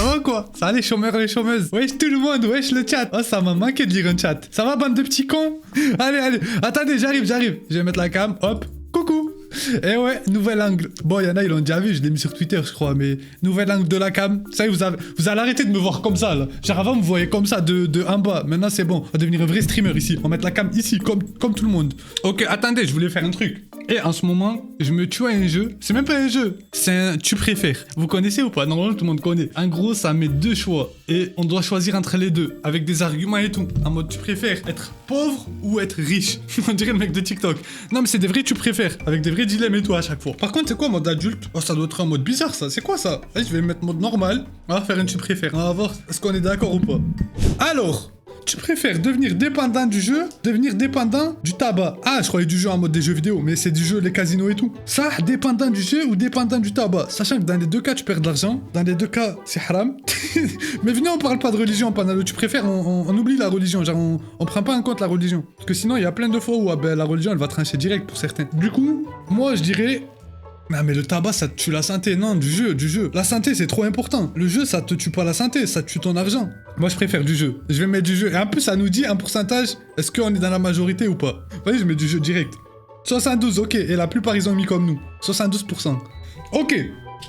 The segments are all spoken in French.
Ça va quoi? Ça va les chômeurs, les chômeuses? Wesh tout le monde, wesh le chat. Oh ça m'a manqué de lire un chat. Ça va bande de petits cons? Allez. Attendez, j'arrive. Je vais mettre la cam. Hop. Coucou. Et ouais, nouvel angle. Bon, il y en a, ils l'ont déjà vu, je l'ai mis sur Twitter, je crois, mais nouvel angle de la cam. Ça y est, vous allez arrêter de me voir comme ça, là. Genre avant, vous me voyez comme ça, de en bas. Maintenant, c'est bon. On va devenir un vrai streamer ici. On va mettre la cam ici, comme tout le monde. Ok, attendez, je voulais faire un truc. Et en ce moment, je me tue à un jeu. C'est même pas un jeu. C'est un tu préfères. Vous connaissez ou pas? Normalement, tout le monde connaît. En gros, ça met deux choix. Et on doit choisir entre les deux. Avec des arguments et tout. En mode, tu préfères être pauvre ou être riche? On dirait le mec de TikTok. Non, mais c'est des vrais tu préfères. Avec des vrais dilemmes et tout à chaque fois. Par contre, c'est quoi mode adulte? Oh, ça doit être un mode bizarre, ça. C'est quoi ça? Allez, je vais mettre mode normal. On va faire un tu préfères. On va voir est-ce qu'on est d'accord ou pas. Alors... Tu préfères devenir dépendant du jeu, devenir dépendant du tabac. Ah, je croyais du jeu en mode des jeux vidéo, mais c'est du jeu, les casinos et tout. Ça, dépendant du jeu ou dépendant du tabac. Sachant que dans les deux cas, tu perds de l'argent. Dans les deux cas, c'est haram. Mais venez, on parle pas de religion pendant le tu préfères, on oublie la religion. Genre, on prend pas en compte la religion. Parce que sinon, il y a plein de fois où la religion, elle va trancher direct pour certains. Du coup, moi, je dirais... Non mais le tabac ça te tue la santé, non du jeu. La santé c'est trop important. Le jeu ça te tue pas la santé, ça te tue ton argent. Moi je préfère du jeu. Je vais mettre du jeu. Et en plus ça nous dit un pourcentage, est-ce qu'on est dans la majorité ou pas? Vas-y je mets du jeu direct. 72 ok, et la plupart ils ont mis comme nous. 72%. Ok.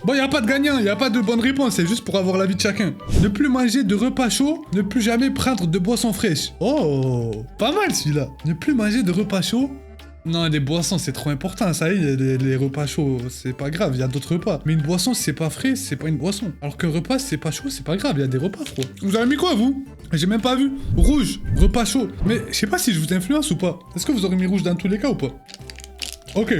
Bon, y a pas de gagnant, y a pas de bonne réponse, c'est juste pour avoir l'avis de chacun. Ne plus manger de repas chauds, ne plus jamais prendre de boissons fraîches. Oh, pas mal celui-là. Ne plus manger de repas chauds. Non, les boissons, c'est trop important. Ça y est, les repas chauds, c'est pas grave. Il y a d'autres repas. Mais une boisson, si c'est pas frais, c'est pas une boisson. Alors qu'un repas, si c'est pas chaud, c'est pas grave. Il y a des repas froids. Vous avez mis quoi, vous? J'ai même pas vu. Rouge, repas chaud. Mais je sais pas si je vous influence ou pas. Est-ce que vous aurez mis rouge dans tous les cas ou pas? Ok.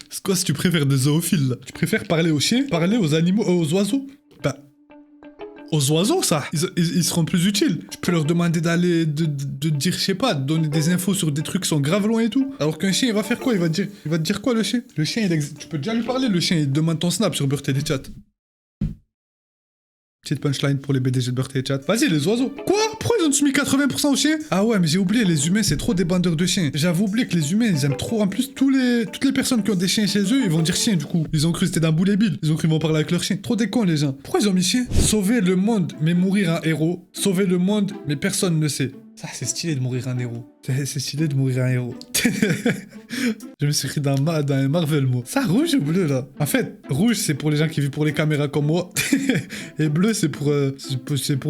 C'est quoi si tu préfères des zoophiles, là? Tu préfères parler aux chiens, parler aux animaux, aux oiseaux? Bah... Aux oiseaux, ça, ils seront plus utiles. Je peux leur demander d'aller, de dire, je sais pas, de donner des infos sur des trucs qui sont grave loin et tout. Alors qu'un chien, il va faire quoi? Il va te dire quoi, le chien? Le chien, tu peux déjà lui parler, le chien, il te demande ton snap sur Birthday Chat. Petite punchline pour les BDG de Birthday Chat. Vas-y, les oiseaux. Quoi? Pourquoi ils ont tous mis 80% aux chiens? Ah ouais, mais j'ai oublié, les humains, c'est trop des bandeurs de chiens. J'avais oublié que les humains, ils aiment trop. En plus, toutes les personnes qui ont des chiens chez eux, ils vont dire chien, du coup. Ils ont cru que c'était dans Boule Bill. Ils ont cru qu'ils vont parler avec leur chien. Trop des cons, les gens. Pourquoi ils ont mis chien? Sauver le monde, mais mourir un héros. Sauver le monde, mais personne ne sait. Ça, c'est stylé de mourir un héros. C'est stylé de mourir un héros. Je me suis écrit dans un Marvel, moi. Ça, rouge ou bleu, là? En fait, rouge, c'est pour les gens qui vivent pour les caméras comme moi. Et bleu, c'est pour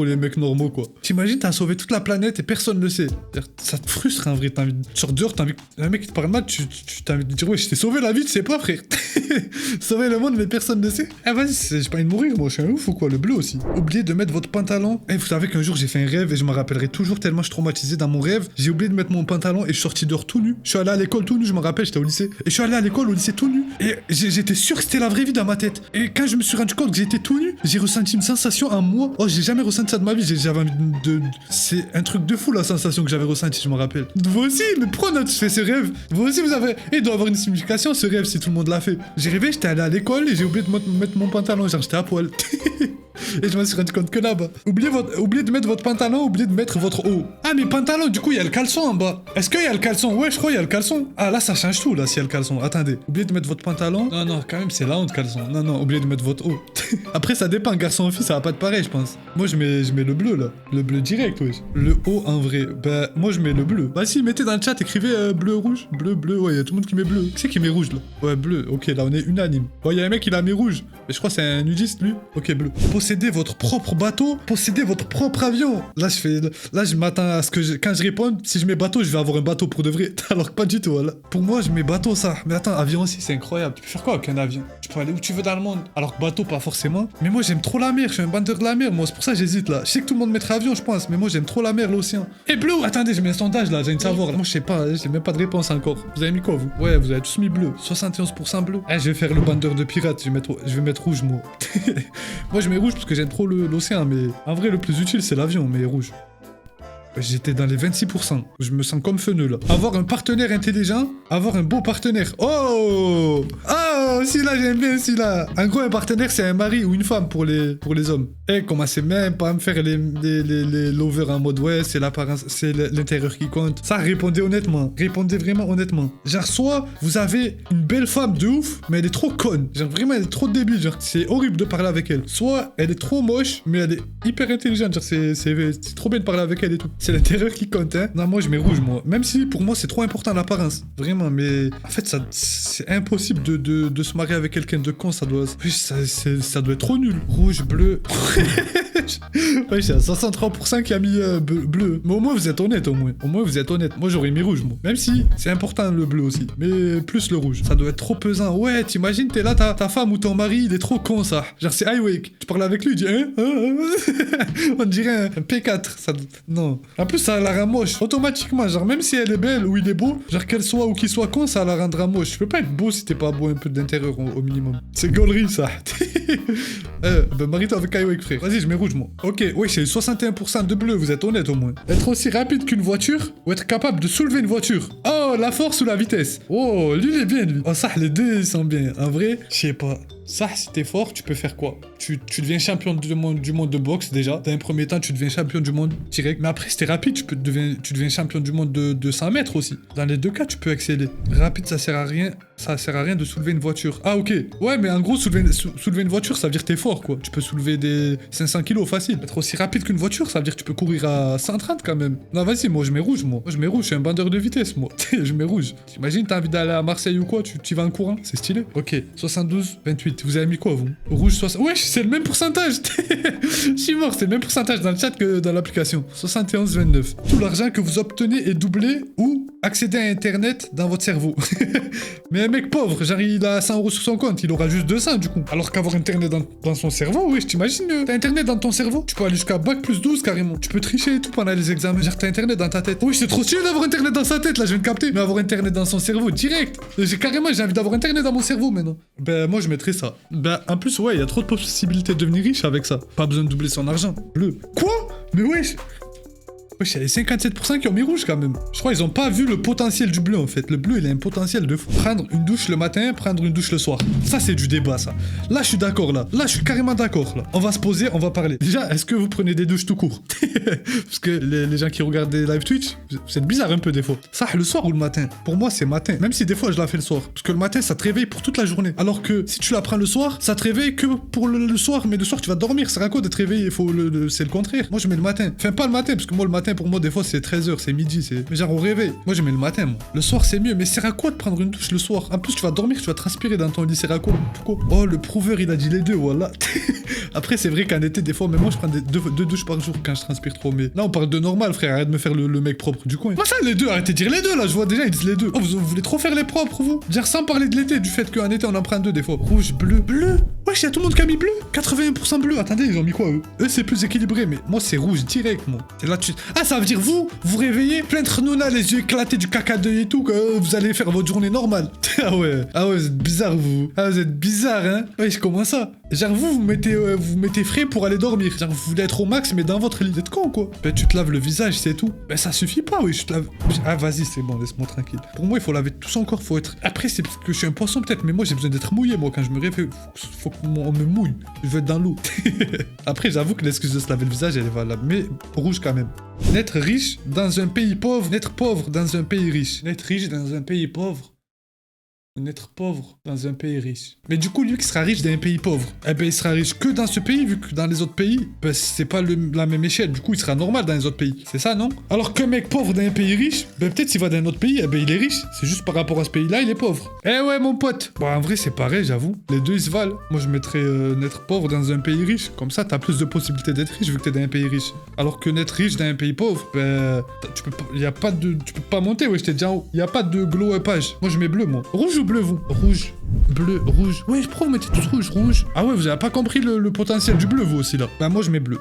les mecs normaux, quoi. T'imagines, t'as sauvé toute la planète et personne ne le sait. Ça te frustre, en vrai. T'as envie de... Tu sors dehors, t'as envie... Un mec qui te parle mal, tu t'as envie de dire, ouais, je t'ai sauvé la vie, tu sais pas, frère. Sauver le monde, mais personne ne sait. Eh, vas-y, j'ai pas envie de mourir, moi. Je suis un ouf ou quoi? Le bleu aussi. Oubliez de mettre votre pantalon. Eh, vous savez qu'un jour, j'ai fait un rêve et je me rappellerai toujours tellement je suis traumatisé dans mon rêve. J'ai oublié de mettre mon pantalon et je suis sorti dehors tout nu. Je suis allé à l'école tout nu, je me rappelle, j'étais au lycée. Et je suis allé à l'école au lycée tout nu. Et j'étais sûr que c'était la vraie vie dans ma tête. Et quand je me suis rendu compte que j'étais tout nu, j'ai ressenti une sensation en moi. Oh, j'ai jamais ressenti ça de ma vie. J'avais envie de... C'est un truc de fou la sensation que j'avais ressentie, je me rappelle. Vous aussi, mais pourquoi on a tous fait ce rêve? Vous aussi, vous avez... Il doit avoir une signification ce rêve si tout le monde l'a fait. J'ai rêvé, j'étais allé à l'école et j'ai oublié de mettre mon pantalon. Genre, j'étais à poil. Et je me suis rendu compte que là-bas. Oubliez de mettre votre pantalon, oubliez de mettre votre haut. Ah, mais pantalon, du coup, il y a le caleçon en bas. Est-ce qu'il y a le caleçon? Ouais, je crois qu'il y a le caleçon. Ah, là, ça change tout, là, s'il y a le caleçon. Attendez. Oubliez de mettre votre pantalon. Non, quand même, c'est la honte, caleçon. Non, oubliez de mettre votre haut. Après, ça dépend, garçon ou fille, ça va pas être pareil, je pense. Moi, je mets le bleu, là. Le bleu direct, wesh. Le haut, en vrai. Bah, moi, je mets le bleu. Bah, si, mettez dans le chat, écrivez bleu, rouge. Bleu, ouais, il y a tout le monde qui met bleu. Qui c'est qui met rouge, là? Ouais, bleu. Ok, là, on est unanime. Bon, il y a un mec, il a mis rouge. Mais je crois que c'est un nudiste, lui. Ok, bleu. Possédez votre propre bateau, possédez votre propre avion. Là, je m'attends à ce que quand je réponds, si je mets bateau, je vais avoir un bateau pour de vrai. Alors que pas du tout, voilà. Pour moi, je mets bateau, ça. Mais attends, avion aussi, c'est incroyable. Tu peux faire quoi avec un avion? Tu peux aller où tu veux dans le monde. Alors que bateau, pas forcément. Mais moi, j'aime trop la mer. Je suis un bandeur de la mer. Moi, c'est pour ça que j'hésite là. Je sais que tout le monde mettrait avion, je pense. Mais moi, j'aime trop la mer, l'océan. Et bleu, attendez, j'ai mis un sondage là. J'ai envie de savoir. Moi, je sais pas. J'ai même pas de réponse encore. Vous avez mis quoi, vous? Ouais, vous avez tous mis bleu. 71% bleu. Eh, je vais faire le bandeur de pirate. Je vais mettre rouge, moi. Moi, je mets rouge parce que j'aime trop l'océan. Mais en vrai, le plus utile, c'est l'avion, mais rouge. J'étais dans les 26%. Je me sens comme feneux, là. Avoir un partenaire intelligent, avoir un beau partenaire. Oh! Oh! Oh, celui-là, j'aime bien celui-là. En gros, un partenaire, c'est un mari ou une femme pour les hommes. Et commencez même pas à me faire les lovers en mode ouais, c'est l'apparence, c'est l'intérieur qui compte. Ça, répondez honnêtement. Répondez vraiment honnêtement. Genre, soit vous avez une belle femme de ouf, mais elle est trop conne. Genre, vraiment, elle est trop débile. Genre, c'est horrible de parler avec elle. Soit elle est trop moche, mais elle est hyper intelligente. Genre, c'est trop bien de parler avec elle et tout. C'est l'intérieur qui compte, hein. Non, moi, je mets rouge, moi. Même si, pour moi, c'est trop important l'apparence. Vraiment, mais en fait, c'est impossible de se marier avec quelqu'un de con. Ça doit être trop nul. Rouge, bleu. Ouais, c'est à 63% qui a mis bleu. Mais au moins, vous êtes honnête, au moins. Au moins, vous êtes honnête. Moi, j'aurais mis rouge, moi. Même si c'est important le bleu aussi. Mais plus le rouge. Ça doit être trop pesant. Ouais, t'imagines, t'es là, ta femme ou ton mari, il est trop con, ça. Genre, c'est Highwake. Tu parles avec lui, il dit, hein, on dirait un P4. Ça... Non. En plus, ça la rend moche. Automatiquement, genre, même si elle est belle ou il est beau, genre, qu'elle soit ou qu'il soit con, ça la rendra moche. Tu peux pas être beau si t'es pas beau un peu d'intérieur au minimum. C'est gaulerie, ça. Ben, marie-toi avec Highwake, frère. Vas-y, je mets rouge, moi. Ok, oui, j'ai 61% de bleu, vous êtes honnête au moins. Être aussi rapide qu'une voiture ou être capable de soulever une voiture. Oh, la force ou la vitesse. Oh, lui, il est bien, lui. Oh, ça, les deux, ils sont bien. En vrai, je sais pas. Ça, si t'es fort, tu peux faire quoi? Tu deviens champion du monde de boxe déjà. Dans un premier temps, tu deviens champion du monde direct. Mais après, si t'es rapide, tu deviens champion du monde de 100 mètres aussi. Dans les deux cas, tu peux exceller. Rapide, ça sert à rien. Ça sert à rien de soulever une voiture. Ah, ok. Ouais, mais en gros, soulever une voiture, ça veut dire que t'es fort, quoi. Tu peux soulever des 500 kilos facile. Être aussi rapide qu'une voiture, ça veut dire que tu peux courir à 130 quand même. Non, vas-y, moi, je mets rouge, moi. Moi, je mets rouge, je suis un bandeur de vitesse, moi. Je mets rouge. T'imagines, t'as envie d'aller à Marseille ou quoi, tu vas en courant. C'est stylé. Ok. 72, 28. Vous avez mis quoi, vous? Rouge, 60. Wesh, c'est le même pourcentage. Je suis mort, c'est le même pourcentage dans le chat que dans l'application. 71, 29. Tout l'argent que vous obtenez est doublé ou accéder à Internet dans votre cerveau. Mais un mec pauvre, genre il a 100 € sur son compte, il aura juste 200 du coup. Alors qu'avoir Internet dans son cerveau, oui, je t'imagine, t'as Internet dans ton cerveau, tu peux aller jusqu'à bac plus 12 carrément. Tu peux tricher et tout pendant les examens, genre t'as Internet dans ta tête. Oui, c'est trop stylé d'avoir Internet dans sa tête, là, je viens de capter. Mais avoir Internet dans son cerveau, direct. J'ai envie d'avoir Internet dans mon cerveau maintenant. Ben, moi, je mettrais ça. Ben, en plus, ouais, il y a trop de possibilités de devenir riche avec ça. Pas besoin de doubler son argent. Bleu. Quoi? Mais wesh. Wesh, il y a les 57% qui ont mis rouge quand même. Je crois qu'ils ont pas vu le potentiel du bleu en fait. Le bleu, il a un potentiel de fou. Prendre une douche le matin, prendre une douche le soir. Ça, c'est du débat, ça. Là, je suis d'accord, là. Là, je suis carrément d'accord, là. On va se poser, on va parler. Déjà, est-ce que vous prenez des douches tout court? Parce que les gens qui regardent des live Twitch, c'est bizarre un peu des fois. Ça, le soir ou le matin? Pour moi, c'est matin. Même si des fois, je la fais le soir. Parce que le matin, ça te réveille pour toute la journée. Alors que si tu la prends le soir, ça te réveille que pour le soir. Mais le soir, tu vas dormir. C'est à quoi d'être réveillé? C'est le contraire. Moi, je mets le matin. Enfin, pas le matin, parce que moi, le matin, pour moi, des fois, c'est 13h, c'est midi, c'est... Mais genre au réveil. Moi, je mets le matin, moi. Le soir, c'est mieux. Mais c'est à quoi de prendre une douche le soir? En plus, tu vas dormir, tu vas transpirer dans ton lit. C'est à quoi? Pourquoi? Oh, le prouveur, il a dit les deux, voilà. Après, c'est vrai qu'en été, des fois, mais moi, je prends deux douches par jour quand je transpire trop. Mais là, on parle de normal, frère. Arrête de me faire le mec propre du coin. Moi, ça, les deux, arrêtez de dire les deux, là. Je vois déjà, ils disent les deux. Oh, vous voulez trop faire les propres, vous? Dire sans parler de l'été, du fait qu'en été, on en prend deux, des fois. Rouge, bleu, bleu. Wesh, y'a tout le monde qui a mis bleu. 81% bleu. Attendez, ils ont mis quoi, eux? Eux, c'est plus équilibré, mais moi, c'est rouge direct, moi. Et là, ah, ça veut dire vous réveillez, plein de renouna, les yeux éclatés, du caca d'œil et tout, que vous allez faire votre journée normale. Ah ouais, vous êtes bizarre, vous. Ah, vous êtes bizarre, hein. Wesh, comment ça? Genre, vous mettez frais pour aller dormir. Genre, vous voulez être au max, mais dans votre lit. Vous êtes con, quoi. Ben, tu te laves le visage, c'est tout. Ben, ça suffit pas, oui, je te lave... Ah, vas-y, c'est bon, laisse-moi tranquille. Pour moi, il faut laver tout son corps, faut être... Après, c'est parce que je suis un poisson, peut-être, mais moi, j'ai besoin d'être mouillé, moi, quand je me réveille. Faut qu'on me mouille. Je veux être dans l'eau. Après, j'avoue que l'excuse de se laver le visage, elle est valable. Mais rouge, quand même. N'être riche dans un pays pauvre, n'être pauvre dans un pays riche. N'être riche dans un pays pauvre. N'être pauvre dans un pays riche. Mais du coup, lui qui sera riche dans un pays pauvre, eh ben il sera riche que dans ce pays, vu que dans les autres pays, ben c'est pas la même échelle. Du coup, il sera normal dans les autres pays. C'est ça, non? Alors qu'un mec pauvre dans un pays riche, ben peut-être s'il va dans un autre pays, eh ben il est riche. C'est juste par rapport à ce pays-là, il est pauvre. Eh ouais, mon pote. Bon, en vrai, c'est pareil, j'avoue. Les deux, ils se valent. Moi, je mettrais n'être pauvre dans un pays riche. Comme ça, t'as plus de possibilités d'être riche vu que t'es dans un pays riche. Alors que n'être riche dans un pays pauvre, ben tu peux pas monter, ouais, j'étais déjà en haut. Y a pas de glow upage. Moi, je mets bleu, moi. Rouge ou bleu, vous? Rouge, bleu, rouge. Ouais, pourquoi vous mettez tous rouge, rouge? Ah ouais, vous avez pas compris le potentiel du bleu, vous aussi, là. Bah, moi, je mets bleu.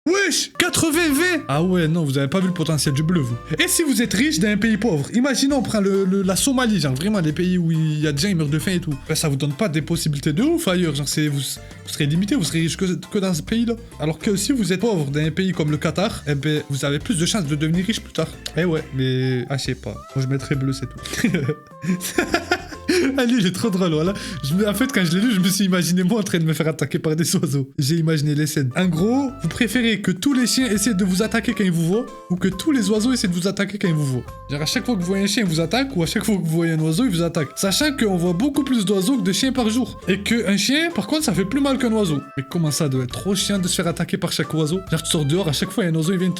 Wesh, 80 V. Ah ouais, non, vous avez pas vu le potentiel du bleu, vous. Et si vous êtes riche dans un pays pauvre, imaginons on prend la Somalie, genre vraiment des pays où il y a des gens qui meurent de faim et tout. Ben, ça vous donne pas des possibilités de ouf ailleurs, genre vous serez limité, vous serez riche que dans ce pays-là. Alors que si vous êtes pauvre dans un pays comme le Qatar, eh ben vous avez plus de chances de devenir riche plus tard. Eh ouais, mais ah je sais pas. Moi je mettrais bleu, c'est tout. Allez, il est trop drôle, voilà. En fait, quand je l'ai lu, je me suis imaginé moi en train de me faire attaquer par des oiseaux. J'ai imaginé les scènes. En gros, vous préférez que tous les chiens essaient de vous attaquer quand ils vous voient ou que tous les oiseaux essaient de vous attaquer quand ils vous voient. Genre, à chaque fois que vous voyez un chien, il vous attaque ou à chaque fois que vous voyez un oiseau, il vous attaque. Sachant qu'on voit beaucoup plus d'oiseaux que de chiens par jour. Et qu'un chien, par contre, ça fait plus mal qu'un oiseau. Mais comment ça doit être trop chiant de se faire attaquer par chaque oiseau? Genre, tu sors dehors, à chaque fois, il y a un oiseau, il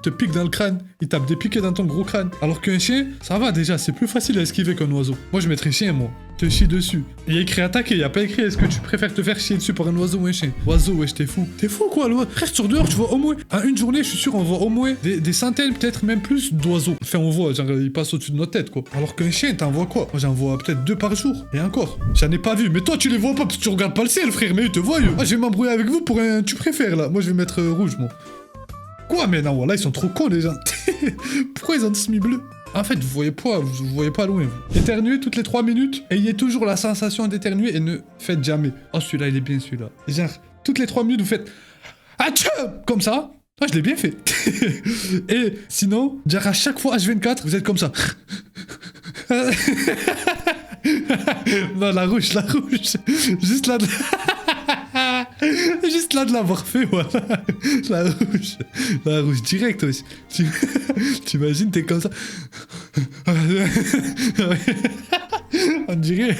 te pique dans le crâne. Il tape des piquets dans ton gros crâne. Alors qu'un chien, ça va déjà, c'est plus facile à esquiver qu'un oiseau. Moi, je mettrais chien, moi. Te chie dessus. Il y a écrit attaquer, il y a pas écrit est-ce que tu préfères te faire chier dessus par un oiseau ou un chien. Oiseau, wesh, t'es fou. T'es fou quoi, l'oiseau. Frère, sur dehors, tu vois au moins. En une journée, je suis sûr, on voit au moins des centaines, peut-être même plus d'oiseaux. Enfin, on voit, genre, ils passent au-dessus de notre tête, quoi. Alors qu'un chien, t'en vois quoi? Moi, j'en vois peut-être 2 par jour. Et encore. J'en ai pas vu. Mais toi, tu les vois pas parce que tu regardes pas le ciel, frère. Mais ils te voient. Moi, je vais m'embrouiller avec vous pour un tu préfères, là. Moi, je vais mettre rouge, moi. Quoi? Mais non, voilà, ils sont trop cons, les gens. Pourquoi ils ont tous mis bleu? En fait, vous voyez pas loin, vous. Éternuez toutes les 3 minutes, ayez toujours la sensation d'éternuer et ne faites jamais. Oh, celui-là, il est bien, celui-là. Genre, toutes les 3 minutes, vous faites... Atchou! Comme ça. Ah, je l'ai bien fait. Et sinon, genre, à chaque fois, H24, vous êtes comme ça. Non, la rouge. Juste là... Juste là de l'avoir fait, voilà. La rouge direct aussi. T'imagines, t'es comme ça. On dirait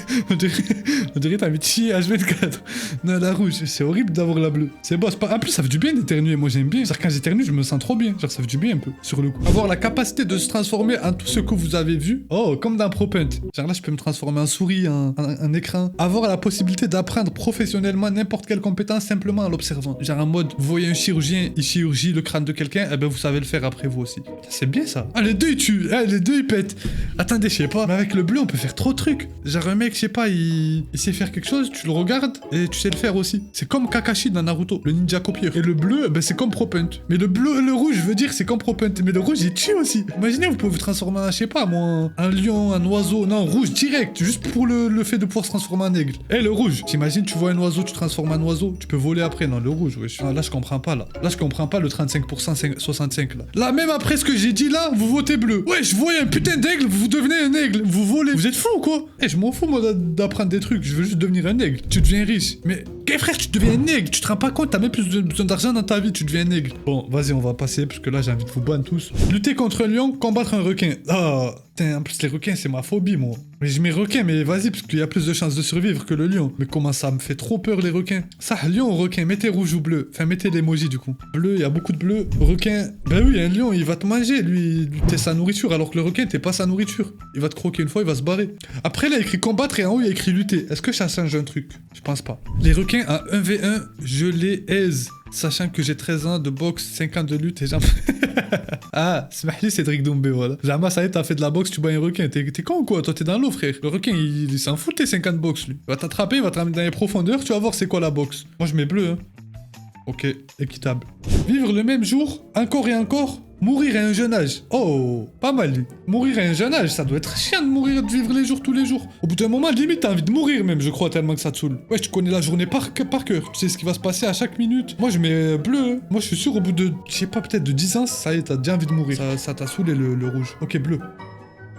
t'as mis chier H24. Non, la rouge, c'est horrible d'avoir la bleue. C'est bon, pas... En plus, ça fait du bien d'éternuer. Moi, j'aime bien. Genre, quand j'éternue, je me sens trop bien. Genre, ça fait du bien un peu, sur le coup. Avoir la capacité de se transformer en tout ce que vous avez vu. Oh, comme dans ProPaint. Genre là, je peux me transformer en souris, en écran. Avoir la possibilité d'apprendre professionnellement n'importe quelle compétence simplement en l'observant. Genre en mode, vous voyez un chirurgien, il chirurgie le crâne de quelqu'un, eh ben vous savez le faire après vous aussi. C'est bien ça. Ah, les deux ils tuent, les deux ils pètent. Attendez, je sais pas, mais avec le bleu on peut faire trop de trucs. Genre un mec, je sais pas, il sait faire quelque chose, tu le regardes et tu sais le faire aussi. C'est comme Kakashi dans Naruto, le ninja copieur. Et le bleu, ben c'est comme ProPaint. Mais le bleu, le rouge, je veux dire, c'est comme ProPaint. Mais le rouge il tue aussi. Imaginez, vous pouvez vous transformer en, je sais pas moi, un lion, un oiseau. Non, rouge direct, juste pour le fait de pouvoir se transformer en aigle. Et le rouge, t'imagines, tu vois un oiseau, tu transformes en oiseau, tu peux voler après. Non, le rouge, wesh. Ah, là, je comprends pas, là. Là, je comprends pas le 35%, 65, là. Là, même après ce que j'ai dit, là, vous votez bleu. Wesh, vous voyez un putain d'aigle, vous devenez un aigle. Vous volez. Vous êtes fous ou quoi? Eh, je m'en fous, moi, d'apprendre des trucs. Je veux juste devenir un aigle. Tu deviens riche. Mais, frère, tu deviens un aigle. Tu te rends pas compte, t'as même plus besoin d'argent dans ta vie, tu deviens un aigle. Bon, vas-y, on va passer, parce que là, j'ai envie de vous ban tous. Lutter contre un lion, combattre un requin. Ah, putain, en plus, les requins, c'est ma phobie, moi. Mais je mets requin, mais vas-y, parce qu'il y a plus de chances de survivre que le lion. Mais comment ça me fait trop peur, les requins. Ça, lion ou requin, mettez rouge ou bleu. Enfin, mettez l'emoji, du coup. Bleu, il y a beaucoup de bleu. Requin, ben oui, un lion, il va te manger, lui, t'es sa nourriture, alors que le requin, t'es pas sa nourriture. Il va te croquer une fois, il va se barrer. Après, là, il y a écrit combattre et en haut, il y a écrit lutter. Est-ce que ça change un truc? Je pense pas. Les requins, à 1v1, je les aise. Sachant que j'ai 13 ans de boxe, 5 ans de lutte et j'en... Ah, Smahli, Cédric Doumbé, voilà. Jamais, ça y est, t'as fait de la boxe, tu bats un requin. T'es con ou quoi? Toi, t'es dans l'eau, frère. Le requin, il s'en fout de tes 5 ans de boxe, lui. Il va t'attraper, il va te ramener dans les profondeurs, tu vas voir c'est quoi la boxe. Moi, je mets bleu, hein. Ok, équitable. Vivre le même jour, encore et encore, mourir à un jeune âge. Oh, pas mal, lui. Mourir à un jeune âge, ça doit être chiant de mourir, de vivre les jours tous les jours. Au bout d'un moment, limite, t'as envie de mourir même, je crois, tellement que ça te saoule. Ouais, tu connais la journée par cœur. Tu sais ce qui va se passer à chaque minute. Moi, je mets bleu. Hein. Moi, je suis sûr, au bout de, je sais pas, peut-être de 10 ans, ça y est, t'as déjà envie de mourir. Ça t'a saoulé, le rouge. Ok, bleu.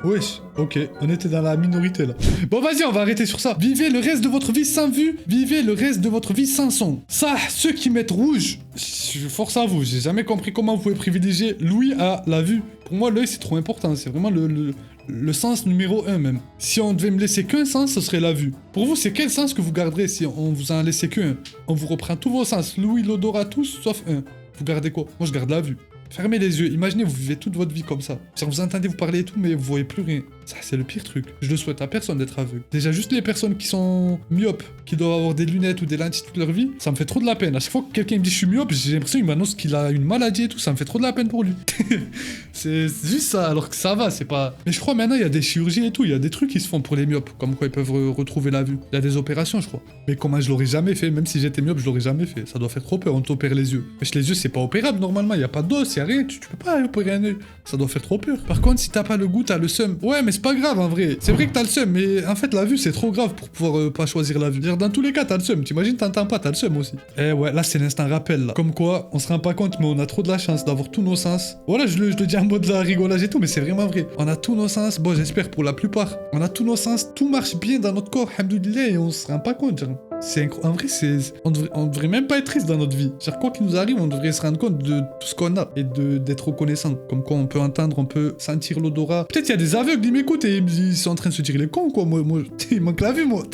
Wesh, ok, on était dans la minorité là. Bon vas-y, on va arrêter sur ça. Vivez le reste de votre vie sans vue, vivez le reste de votre vie sans son. Ça, ceux qui mettent rouge, force à vous, j'ai jamais compris comment vous pouvez privilégier l'ouïe à la vue. Pour moi, l'œil c'est trop important, c'est vraiment le sens numéro 1 même. Si on devait me laisser qu'un sens, ce serait la vue. Pour vous, c'est quel sens que vous garderez si on vous en laissait qu'un? On vous reprend tous vos sens, l'ouïe, l'odorat, tous, sauf un. Vous gardez quoi? Moi je garde la vue. Fermez les yeux, imaginez vous vivez toute votre vie comme ça. Genre vous entendez vous parler et tout mais vous voyez plus rien. Ça c'est le pire truc. Je le souhaite à personne d'être aveugle. Déjà juste les personnes qui sont myopes, qui doivent avoir des lunettes ou des lentilles toute leur vie, ça me fait trop de la peine. À chaque fois que quelqu'un me dit je suis myope, j'ai l'impression qu'il m'annonce qu'il a une maladie et tout, ça me fait trop de la peine pour lui. C'est juste ça, alors que ça va, c'est pas... Mais je crois maintenant il y a des chirurgies et tout, il y a des trucs qui se font pour les myopes, comme quoi ils peuvent retrouver la vue. Il y a des opérations je crois. Mais comment je l'aurais jamais fait, même si j'étais myope je l'aurais jamais fait. Ça doit faire trop peur, on t'opère les yeux. Mais les yeux c'est pas opérable normalement, il y a pas d'os, y a rien, tu peux pas opérer un œil. Ça doit faire trop peur. Par contre si t'as pas le goût, t'as le seum. Ouais mais c'est pas grave en vrai. C'est vrai que t'as le seum, mais en fait, la vue, c'est trop grave pour pouvoir pas choisir la vue. Dans tous les cas, t'as le seum. T'imagines, t'entends pas, t'as le seum aussi. Eh ouais, là, c'est l'instant rappel, là. Comme quoi, on se rend pas compte, mais on a trop de la chance d'avoir tous nos sens. Voilà, je le dis en mode de la rigolage et tout, mais c'est vraiment vrai. On a tous nos sens, bon, j'espère pour la plupart. On a tous nos sens, tout marche bien dans notre corps, hamdoulilah, et on se rend pas compte, genre. En vrai, on devrait même pas être triste dans notre vie. Genre, quoi qu'il nous arrive, on devrait se rendre compte de tout ce qu'on a et d'être reconnaissant. Comme quoi, on peut entendre, on peut sentir l'odorat. Peut-être il y a des aveugles qui m'écoutent et ils sont en train de se dire les cons, quoi. Moi, il manque la vue, moi.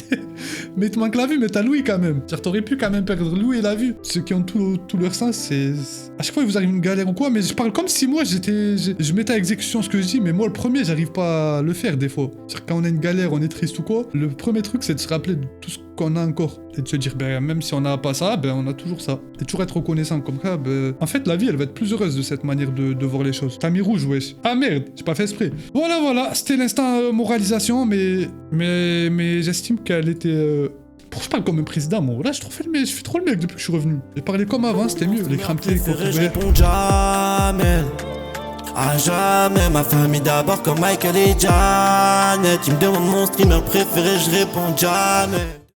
Mais il te manque la vue, mais t'as l'ouïe quand même. Genre, t'aurais pu quand même perdre l'ouïe et la vue. Ceux qui ont tout leur sens, c'est. À chaque fois, il vous arrive une galère ou quoi, mais je parle comme si moi, je mettais à exécution ce que je dis, mais moi, le premier, j'arrive pas à le faire des fois. Genre, quand on a une galère, on est triste ou quoi, le premier truc, c'est de se rappeler de tout ce qu'on a encore et de se dire ben même si on n'a pas ça, ben on a toujours ça et toujours être reconnaissant comme ça. Ben en fait la vie elle va être plus heureuse de cette manière de voir les choses. T'as mis rouge, wesh. Ah merde, j'ai pas fait exprès. Voilà, c'était l'instant moralisation, mais j'estime qu'elle était Pourquoi je parle comme un président, moi? Là, je fais trop le mec depuis que je suis revenu. J'ai parlé comme avant, c'était mieux. Les crampiers, quoi. Je réponds jamais. À jamais, ma famille d'abord comme Michael et Janet. Tu me demandes mon streamer préféré, je réponds jamais.